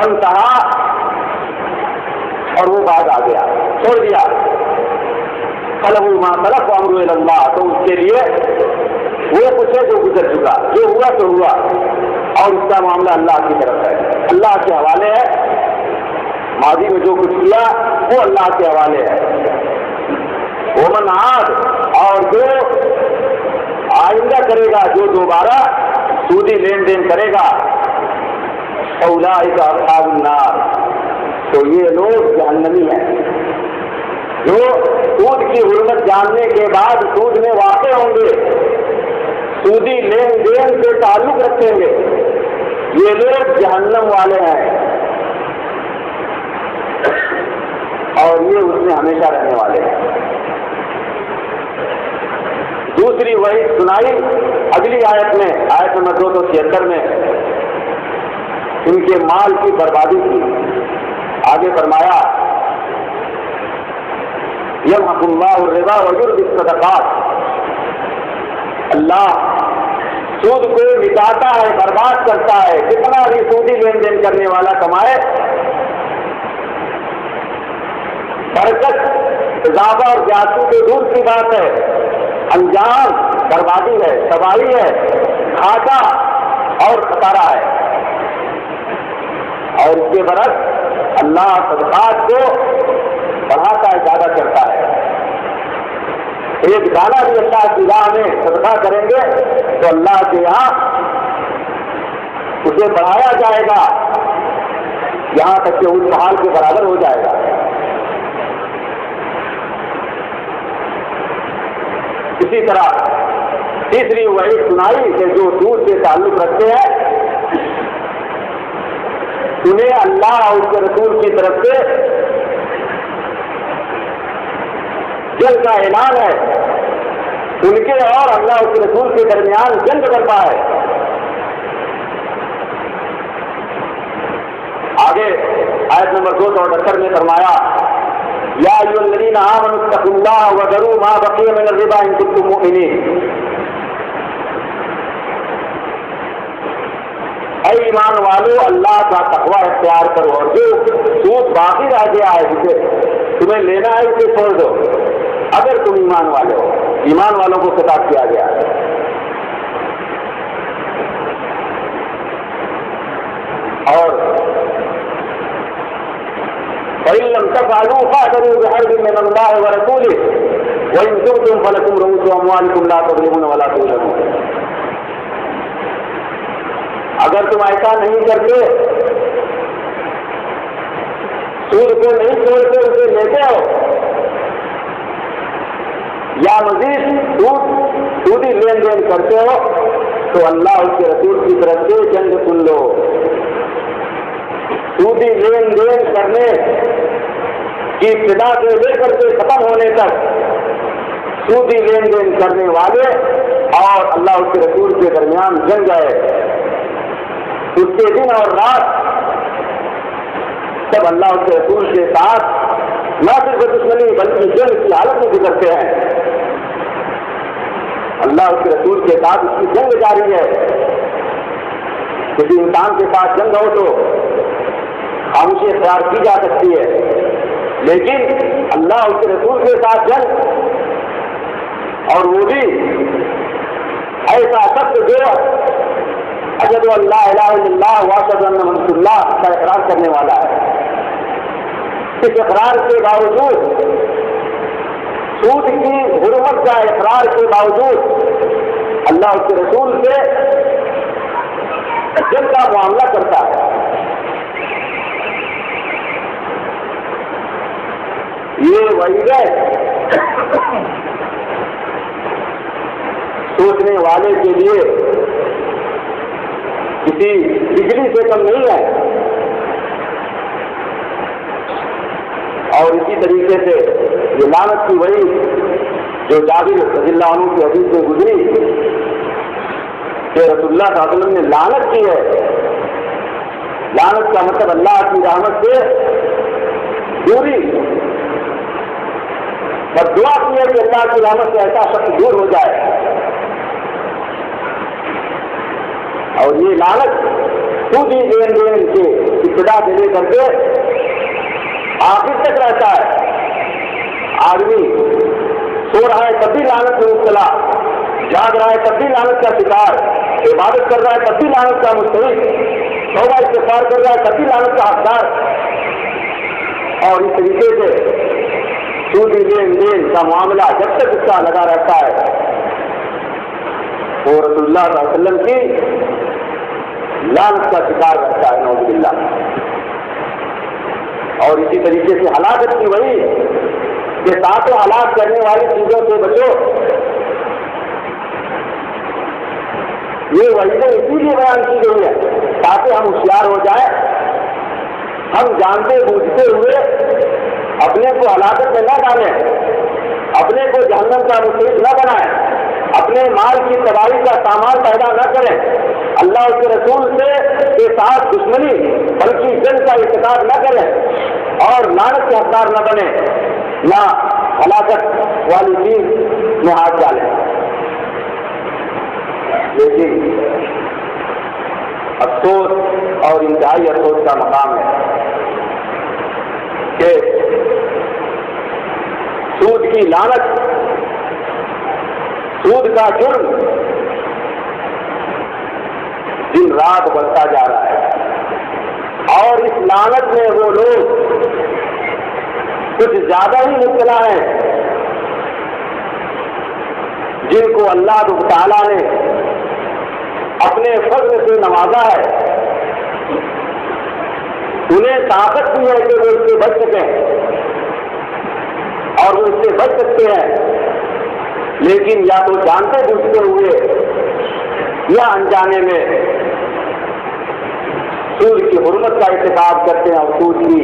فانتہا، اور وہ باز آ گیا، چھوڑ دیا، فلہ ما سلف وامرہ الی اللہ، تو اس کے لیے وہ کچھ ہے جو گزر چکا، جو ہوا تو ہوا، اور اس کا معاملہ اللہ کی طرف ہے، اللہ کے حوالے ہے، ماضی میں جو کچھ کیا وہ اللہ کے حوالے ہے۔ ومن عاد، اور جو آئندہ کرے گا، جو دوبارہ سودی لین دین کرے گا، فاولئک اصحاب النار، تو یہ لوگ جہنمی ہیں، جو سود کی حرمت جاننے کے بعد سود میں واقع ہوں گے، سودی لین دین سے تعلق رکھیں گے، یہ لوگ جہنم والے ہیں، اور یہ اس میں ہمیشہ رہنے والے ہیں۔ دوسری وحی سنائی اگلی آیت میں، آیت نمبر 276 میں، ان کے مال کی بربادی کی۔ آگے فرمایا یمحق اللہ الربا ویربی الصدقات، اللہ سود کو مٹاتا ہے، برباد کرتا ہے، کتنا بھی سودی لین دین کرنے والا کمائے، برکت اضافہ اور زیادتی تو دور کی بات ہے، انجام بربادی ہے، تباہی ہے، گھاٹا اور خسارہ ہے۔ اور اس کے برعکس اللہ صدقات کو بڑھاتا ہے، زیادہ کرتا ہے۔ ایک دانہ بھی اللہ کی راہ میں صدقہ کریں گے تو اللہ کے یہاں اسے بڑھایا جائے گا، یہاں تک کہ اس حال کے برابر ہو جائے گا۔ اسی طرح تیسری وحی سنائی کہ جو سود سے تعلق رکھتے ہیں انہیں اللہ اور اس کے رسول کی طرف سے جنگ کا اعلان ہے، ان کے اور اللہ اس کے رسول کے درمیان جنگ کرتا ہے۔ آگے آیت نمبر 278 میں فرمایا یا ایھا الذین آمنوا اتقوا اللہ وذروا ما بقی من الربا ان کنتم مؤمنین، اے ایمان والو اللہ کا تقوی اختیار کرو، اور جو سود باقی رہ گیا ہے جسے تمہیں لینا ہے اسے چھوڑ دو، اگر تم ایمان والے ہو۔ ایمان والوں کو خطاب کیا گیا ہے۔ اور فَإِن لَّمْ تَفْعَلُوا فَاعْتَذِرُوا بِحَرْبٍ مِّنَ اللَّهِ وَرَسُولِهِ وَإِن تُبْتُمْ فَلَكُمْ رُءُوسُ أَمْوَالِكُمْ لَا تَظْلِمُونَ وَلَا تُظْلَمُونَ، اگر تم ایسا نہیں کرتے، سود کو نہیں چھوڑتے، اسے لیتے ہو، یا مزید سودی لین دین کرتے ہو، تو اللہ اس کے رسول کی طرف سے جنگ سن لو۔ سودی لین دین کرنے کی ابتدا سے لے کر کے ختم ہونے تک سودی لین دین کرنے والے اور اللہ اس کے رسول کے درمیان جنگ ہے۔ اس کے دن اور رات سب اللہ اس کے رسول کے ساتھ نہ صرف دشمنی بلکہ جنگ کی حالت میں گزرتے ہیں۔ اللہ اس کے رسول کے ساتھ اس کی جنگ جاری ہے۔ کسی انسان کے پاس جنگ ہو تو خاموشی اختیار کی جا سکتی ہے، لیکن اللہ اس کے رسول کے ساتھ جنگ، اور وہ بھی ایسا شخص جو اشہد ان لا الہ الا اللہ واشہد ان محمد رسول اللہ کا اقرار کرنے والا ہے، اس اقرار کے باوجود، سود کی حرمت کا اقرار کے باوجود اللہ اس کے رسول سے جنگ کا معاملہ کرتا ہے۔ یہ وعید ہے سوچنے والے کے لیے کسی بجلی سے کم نہیں ہے۔ اور اسی طریقے سے یہ لعنت کی وعید جو جابر رضی اللہ عنہ کی حدیث میں گزری کہ رسول اللہ صلی اللہ علیہ وسلم نے لعنت کی ہے۔ لعنت کا مطلب اللہ کی رحمت سے دوری، بس دعا کی ہے کہ اللہ کی رحمت سے ایسا شخص دور ہو جائے۔ اور یہ لعنت سودی لین دین کے ابتدا سے لے کر کے آخر تک رہتا ہے. آدمی سو رہا ہے تب بھی لعنت میں مبتلا، جاگ رہا ہے تب بھی لعنت کا شکار، عبادت کر رہا ہے تب بھی لعنت کا مستحق، توبہ استغفار کر رہا ہے تب بھی لعنت کا حقدار. اور اس طریقے سے سودی لین دین کا معاملہ جب تک اس کا لگا رہتا ہے وہ رسول اللہ صلی اللہ علیہ وسلم کی لعنت کا شکار رہتا ہے، نعوذ باللہ. اور اسی طریقے سے ہلاکت کی وہی کہ ساتوں ہلاک کرنے والی چیزوں سے بچو. یہ وجہ اسی لیے بیان کی گئی ہے تاکہ ہم ہوشیار ہو جائیں، ہم جانتے بوجھتے ہوئے اپنے کو ہلاکت میں نہ ڈالیں، اپنے کو جہنم کا مستحق نہ بنائیں، اپنے مال کی تباہی کا سامان پیدا نہ کریں، اللہ اس کے رسول کے ساتھ دشمنی بلکہ جنگ کا ارتکاب نہ کریں اور لعنت کے حقدار نہ بنے، نہ ہلاکت والی چیز میں ہاتھ ڈالیں. لیکن افسوس اور انتہائی افسوس کا مقام ہے کہ سود کی لعنت، سود کا جرم دن رات بڑھتا جا رہا ہے اور اس لعنت میں وہ لوگ کچھ زیادہ ہی مبتلا ہیں جن کو اللہ تعالیٰ نے اپنے فضل سے نوازا ہے. انہیں طاقت بھی ہے کہ وہ اس سے بچ سکیں اور وہ اس سے بچ سکتے ہیں، لیکن یا تو جانتے بوجھتے ہوئے یا انجانے میں سود کی حرمت کا ارتکاب کرتے ہیں اور سود کی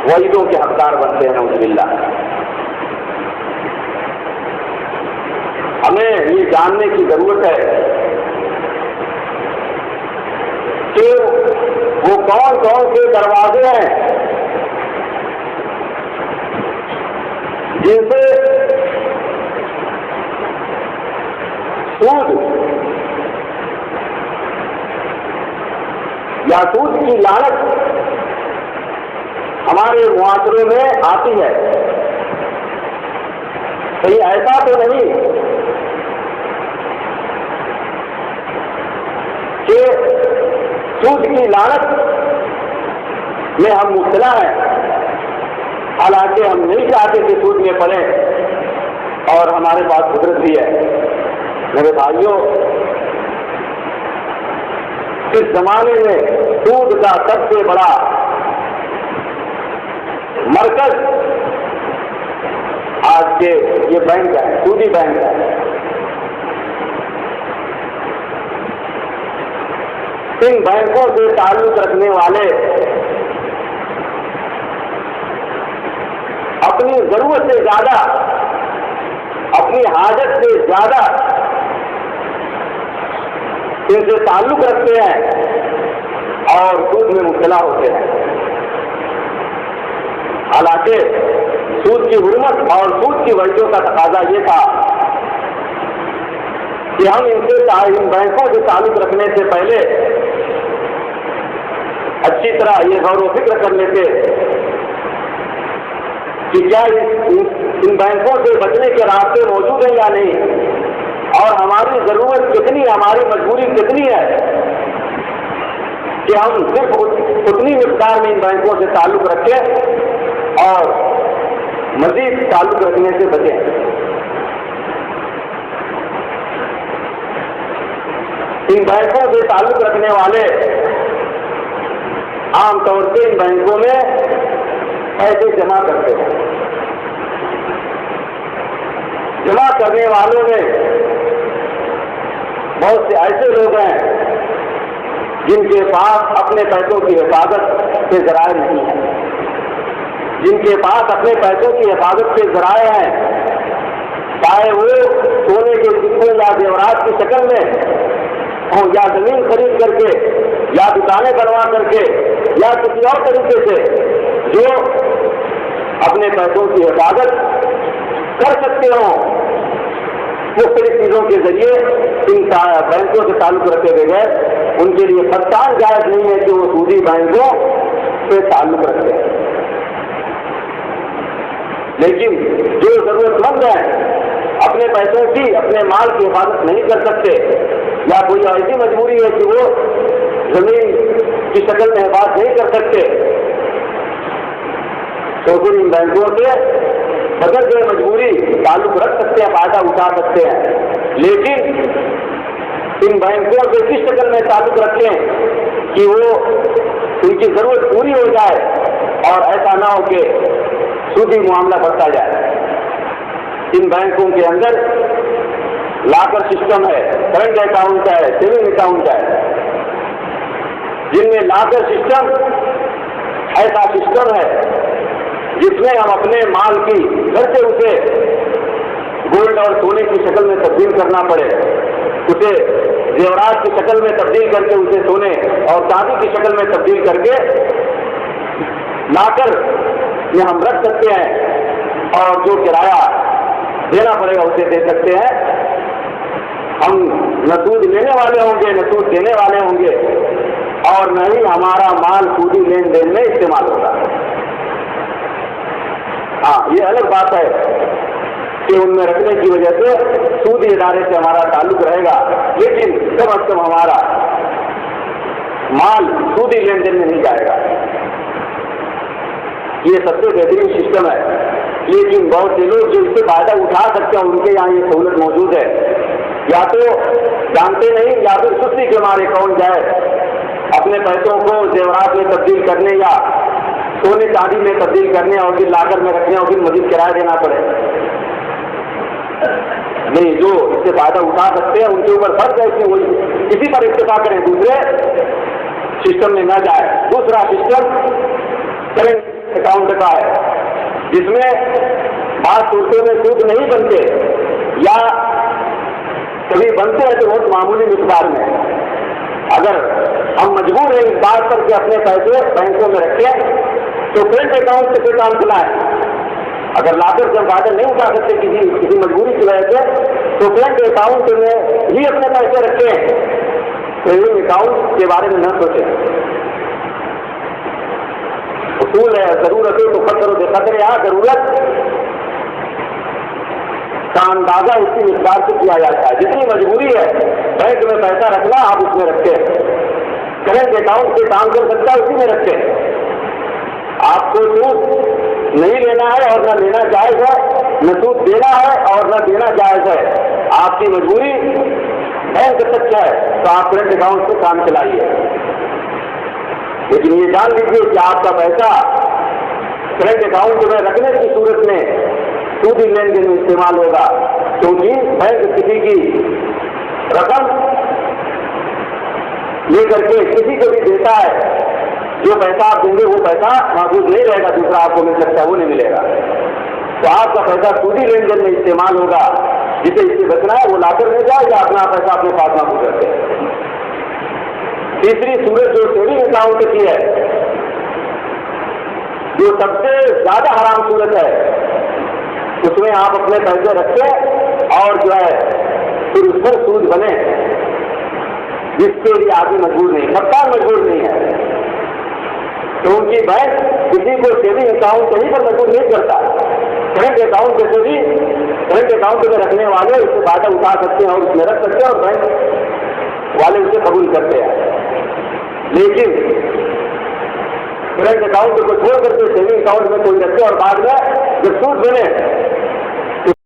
وعیدوں کے حقدار بنتے ہیں، نعوذ باللہ. ہمیں یہ جاننے کی ضرورت ہے کہ وہ کون کون سے دروازے ہیں جن سے سود یا سود کی لعنت ہمارے معاشرے میں آتی ہے. کہیں ایسا تو نہیں کہ سود کی لعنت میں ہم مبتلا ہیں، حالانکہ ہم نہیں چاہتے کہ سود میں پڑیں اور ہمارے پاس قدرت بھی ہے. میرے بھائیوں، اس زمانے میں سود کا سب سے بڑا مرکز آج کے یہ بینک ہے، سودی بینک ہے. ان بینکوں سے تعلق رکھنے والے اپنی ضرورت سے زیادہ، اپنی حاجت سے زیادہ ان سے تعلق رکھتے ہیں اور سود میں مبتلا ہوتے ہیں. حالانکہ سود کی حرمت اور سود کی وجہوں کا تقاضا یہ تھا کہ ہم ان بینکوں سے تعلق رکھنے سے پہلے اچھی طرح یہ غور و فکر کر لیتے کہ کیا ان بینکوں سے بچنے کے راستے موجود ہیں یا نہیں، اور ہماری ضرورت کتنی، ہماری مجبوری کتنی ہے کہ ہم صرف اتنی مقدار میں ان بینکوں سے تعلق رکھیں اور مزید تعلق رکھنے سے بچیں. ان بینکوں سے تعلق رکھنے والے عام طور سے ان بینکوں میں پیسے جمع کرتے ہیں. جمع کرنے والوں میں بہت سے ایسے لوگ ہیں جن کے پاس اپنے پیسوں کی حفاظت کے ذرائع نہیں ہیں، جن کے پاس اپنے پیسوں کی حفاظت کے ذرائع ہیں، چاہے وہ سونے کے سکوں یا زیورات کی شکل میں ہوں، یا زمین خرید کر کے، یا دکانیں بنوا کر کے، یا کسی اور طریقے سے جو اپنے پیسوں کی حفاظت کر سکتے ہوں، مختلف چیزوں کے ذریعے ان بینکوں سے تعلق رکھے بغیر ان کے لیے قطعاً جائز نہیں ہے کہ وہ سودی بینکوں سے تعلق رکھتے ہیں. لیکن جو ضرورت مند ہیں اپنے پیسوں کی اپنے مال کی حفاظت نہیں کر سکتے یا کوئی ایسی مجبوری ہے کہ وہ زمین کی شکل میں حفاظت نہیں کر سکتے تو پھر ان بینکوں سے بدل گئے مجبوری تعلق رکھ سکتے ہیں, فائدہ اٹھا سکتے ہیں. لیکن ان بینکوں سے کس شکل میں تعلق رکھیں کہ وہ ان کی ضرورت پوری ہو جائے اور ایسا نہ ہو کہ سودی معاملہ بڑھتا جائے. ان بینکوں کے اندر لاکر سسٹم ہے, کرنٹ اکاؤنٹ ہے, سیونگ اکاؤنٹ ہے, جن میں لاکر سسٹم ایسا سسٹم ہے جس میں ہم اپنے مال کی گھر سے اسے گولڈ اور سونے کی شکل میں تبدیل کرنا پڑے, اسے زیورات کی شکل میں تبدیل کر کے اسے سونے اور چاندی کی شکل میں تبدیل کر کے لاکر میں ہم رکھ سکتے ہیں اور جو کرایہ دینا پڑے گا اسے دے سکتے ہیں. ہم نہ سود لینے والے ہوں گے نہ سود دینے والے ہوں گے اور نہ ہی ہمارا مال سودی لین دین میں استعمال ہوگا. ہاں یہ الگ بات ہے کہ ان میں رکھنے کی وجہ سے سودی ادارے سے ہمارا تعلق رہے گا, لیکن کم از کم ہمارا مال سودی لین دین میں نہیں جائے گا. یہ سب سے بہترین سسٹم ہے. لیکن بہت سے لوگ جو اس سے فائدہ اٹھا سکتے ہیں ان کے یہاں یہ سہولت موجود ہے, یا تو جانتے نہیں یا پھر سستی کے مارے کون جائے اپنے پیسوں کو زیورات میں تبدیل کرنے یا سونے چاندی میں تبدیل کرنے اور پھر لاکر میں رکھنے اور پھر مزید کرایہ دینا پڑے. نہیں, جو اس سے فائدہ اٹھا سکتے ہیں ان کے اوپر فرض ہے کہ وہ کسی پر اتفاق کریں, دوسرے سسٹم میں نہ جائے. دوسرا سسٹم کرنٹ اکاؤنٹ کا ہے جس میں بعض صورتوں میں سود نہیں بنتے یا کبھی بنتے ہیں تو بہت معمولی مقدار میں. اگر ہم مجبور ہیں اس بات پر کہ اپنے پیسے بینکوں میں رکھیں تو کرنٹ اکاؤنٹ سے کوئی کام چلائیں. اگر لاکر سے فائدہ نہیں اٹھا سکتے کسی مجبوری کی وجہ سے تو کرنٹ اکاؤنٹ میں ہی اپنے پیسے رکھیں, سیونگ اکاؤنٹ کے بارے میں نہ سوچیں. اصول ہے ضرورت ہے تو قدر و قدر, یہاں ضرورت کا اندازہ اس کی مقدار سے کیا جاتا ہے. جتنی مجبوری ہے بینک میں پیسہ رکھنا آپ اس میں رکھیں, کرنٹ اکاؤنٹ سے کام کر سکتا ہے اسی میں رکھیں. آپ کو سود نہیں لینا ہے اور نہ لینا جائز ہے, نہ سود دینا ہے اور نہ دینا جائز ہے. آپ کی مجبوری بینک تک ہے تو آپ کرنٹ اکاؤنٹ سے کام چلائیے. لیکن یہ جان لیجیے کہ آپ کا پیسہ کرنٹ اکاؤنٹ میں رکھنے کی صورت میں سودی لین دین میں استعمال ہوگا, کیونکہ بینک کسی کی رقم لے کر کے کسی کو بھی دیتا ہے, جو پیسہ آپ دیں گے وہ پیسہ محفوظ نہیں رہے گا, دوسرا آپ کو مل سکتا ہے وہ نہیں ملے گا. تو آپ کا پیسہ سودی لین دین میں استعمال ہوگا. جسے اس سے بچنا ہے وہ لا کر لے جائے یا اپنا پیسہ اپنے پاس محفوظ رکھے. تیسری صورت جو سیونگ اکاؤنٹ کی ہے, جو سب سے زیادہ حرام صورت ہے, اس میں آپ اپنے پیسے رکھیں اور جو ہے پھر اس پر سود بنے, جس کے لیے آدمی مجبور نہیں, سرکار مجبور نہیں ہے. کیونکہ بینک کسی کو سیونگ اکاؤنٹ کہیں پر مجبور نہیں کرتا. کرنٹ اکاؤنٹ جیسے بھی کرنٹ اکاؤنٹ میں رکھنے والے اس سے فائدہ اٹھا سکتے ہیں اور اس میں رکھ سکتے ہیں اور بینک والے اسے قبول کرتے ہیں. لیکن کرنٹ اکاؤنٹ کو چھوڑ کر کے سیونگ اکاؤنٹ میں کوئی رکھے اور بعد میں جب سود بنے